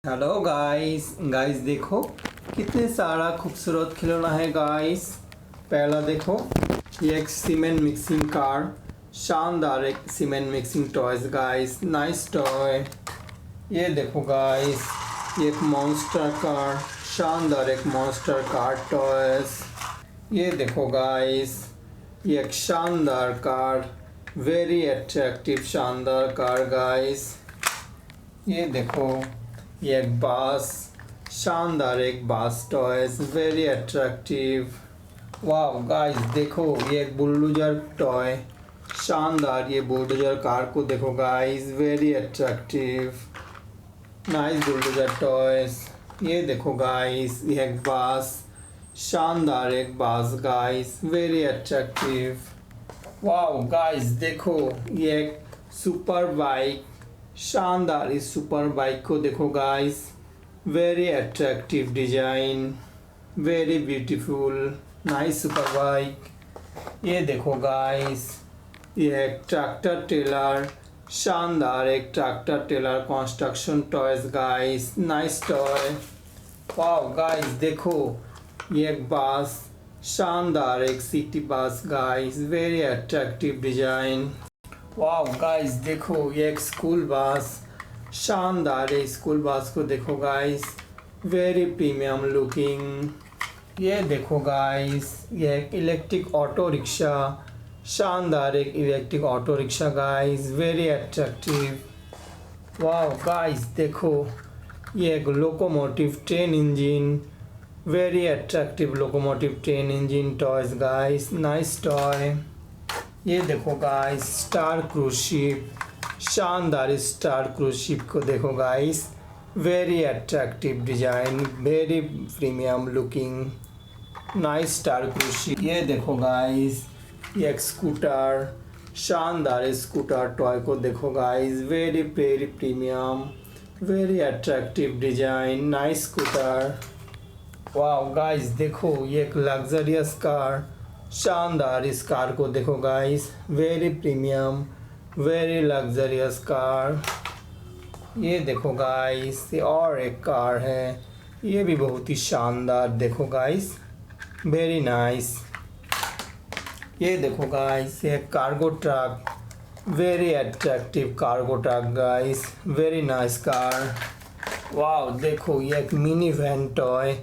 Hello guys देखो कितने सारा खूबसूरत खिलौना है गाइस। पहला देखो, ये एक सीमेंट मिक्सिंग कार, शानदार एक cement mixing toys guys, nice toy. ये देखो गाइस, ये एक मॉन्स्टर कार, शानदार एक मॉन्स्टर कार टॉयज। ये देखो गाइस, ये एक शानदार कार, वेरी अट्रैक्टिव शानदार कार गाइस। ये देखो, ये एक बास, शानदार एक बास टॉयज, वेरी अट्रैक्टिव। वाह गाइस देखो, ये एक बुलडोजर टॉय, शानदार। ये बुलडोजर कार को देखो guys, very attractive, nice bulldozer toys. ये देखो गाइस, ये एक बास, शानदार एक बास गाइस, वेरी अट्रैक्टिव। वाह गाइस देखो, ये एक सुपर बाइक, शानदार। इस सुपर बाइक को देखो guys, very attractive design, very beautiful, nice super bike. ये देखो गाइस, ये एक ट्रैक्टर टेलर, शानदार एक tractor trailer construction toys guys, nice toy. Wow guys देखो, ये एक बस, शानदार एक city bus guys, very attractive design. Wow guys देखो, ये एक स्कूल बस, शानदार है। स्कूल बस को देखो गाइस, वेरी प्रीमियम लुकिंग। ये देखो गाइस, ये एक इलेक्ट्रिक ऑटो रिक्शा, शानदार एक electric auto rickshaw guys, very attractive. Wow guys देखो, ये एक locomotive train engine, very attractive locomotive train engine toys guys, nice toy. ये देखो गाइस, स्टार क्रूज शिप, शानदार स्टार क्रूज शिप को देखो guys, very attractive design, very premium looking, nice star cruise ship. ये देखो गाइस, ये एक scooter, शानदार स्कूटर टॉय को देखो guys, very very premium, very attractive design, nice scooter. Wow guys देखो, ये एक लग्जरियस कार, शानदार। इस कार को देखो guys, very premium, very luxurious car. ये देखो गाइस, ये और एक कार है, ये भी बहुत ही शानदार, देखो गाइस, वेरी नाइस। ये देखो गाइस, ये cargo truck, very attractive cargo truck guys, very nice car. Wow देखो, ये एक मिनी वैन टॉय,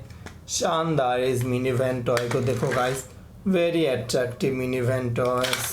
शानदार। इस मिनी वैन टॉय को देखो guys, very attractive mini van toy.